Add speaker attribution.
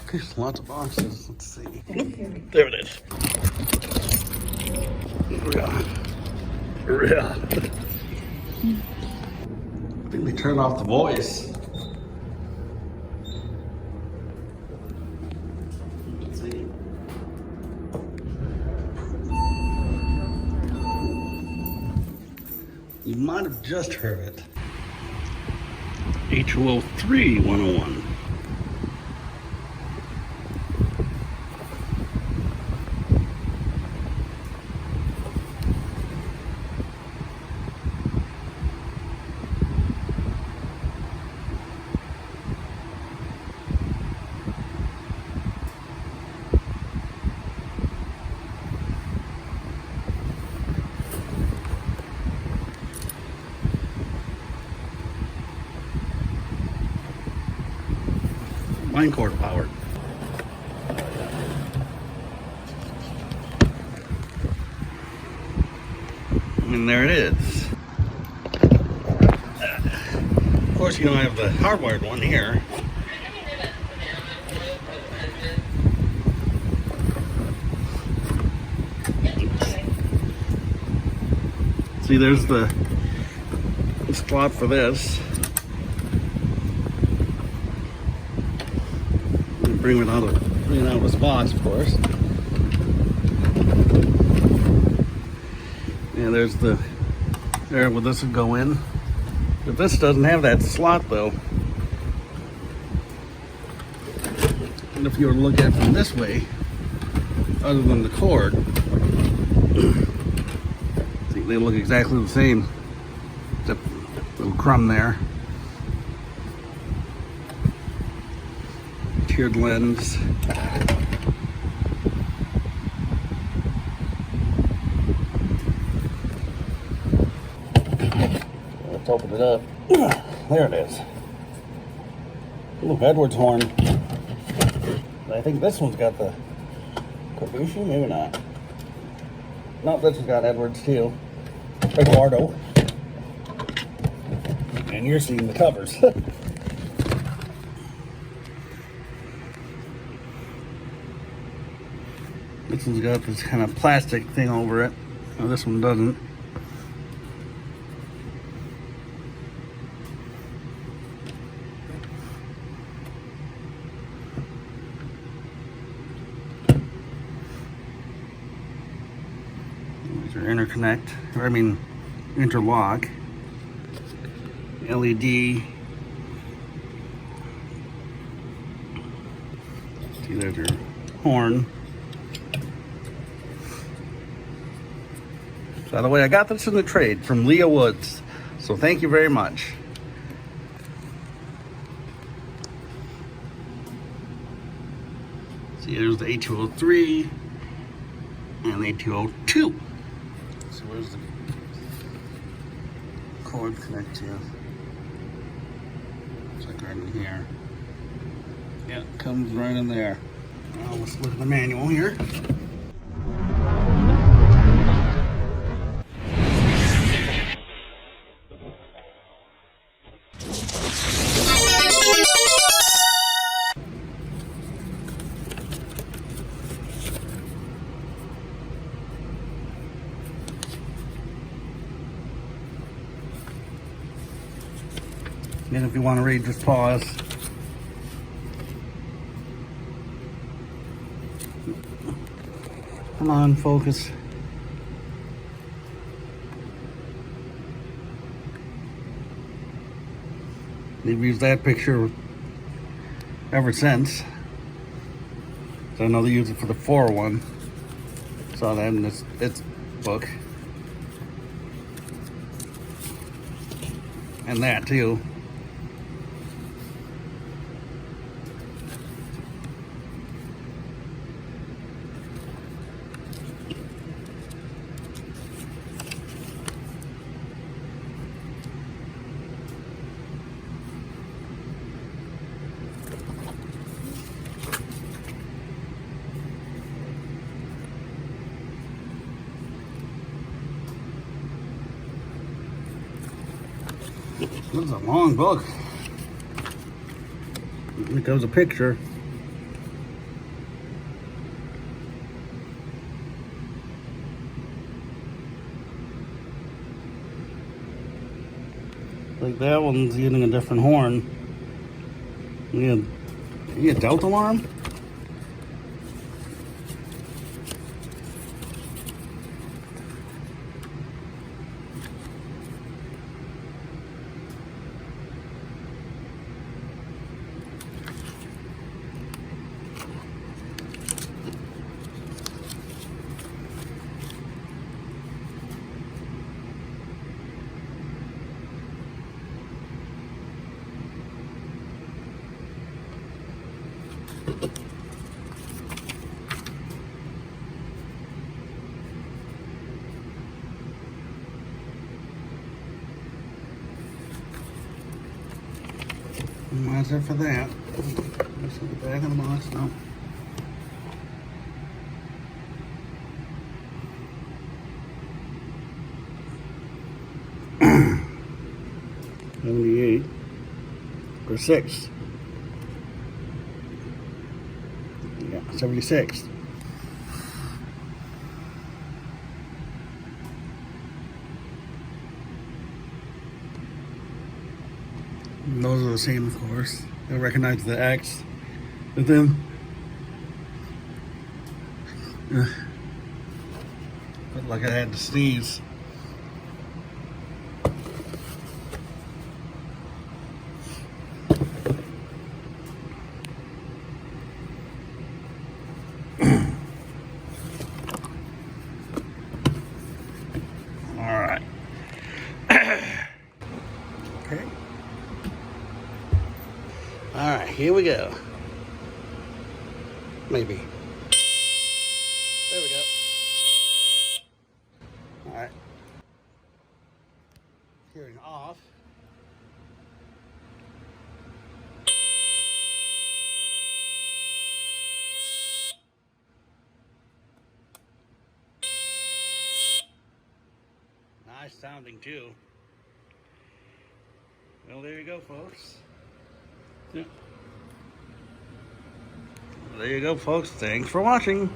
Speaker 1: There's lots of boxes. Let's see. There it is. Yeah. I think they turned off the voice. Let's see. You might have just heard it. H2O3 101. Linecord powered. And there it is. Of course, you know, I have the hardwired one here. See, there's the slot for this. Bring it out of this box, of course. Yeah, there's there where this would go in. But this doesn't have that slot though. And if you were to look at it from this way, other than the cord, see, they look exactly the same. Except a little crumb there. Tiered lens. Let's open it up. There it is. Look, Edwards horn. I think this one's got the Kabushi, maybe not. No, this one's got Edwards too. Eduardo. And you're seeing the covers. This one's got this kind of plastic thing over it. No, this one doesn't. These are interconnect, or I mean interlock. LED. See, there's your horn. By the way, I got this in the trade from Leah Woods, so thank you very much. See, there's the A203 and the A202. So where's the cord connect to? It's like right in here. Yeah, it comes right in there. Now let's look at the manual here. And if you want to read, just pause. Come on, focus. They've used that picture ever since. So I know they use it for the 401. Saw that in its book. And that too. This is a long book. Here comes a picture. like that one's using a different horn. You get delta alarm? And that's it for that. Let's see the back of the box now. $78 or 6. Yeah, 76. And those are the same, of course. I recognize the X, but then felt like I had to sneeze. All right. Okay. All right, here we go. Maybe. There we go. All right. Hearing off. Nice sounding too. Well, there you go, folks. Yeah. There you go, folks. Thanks for watching.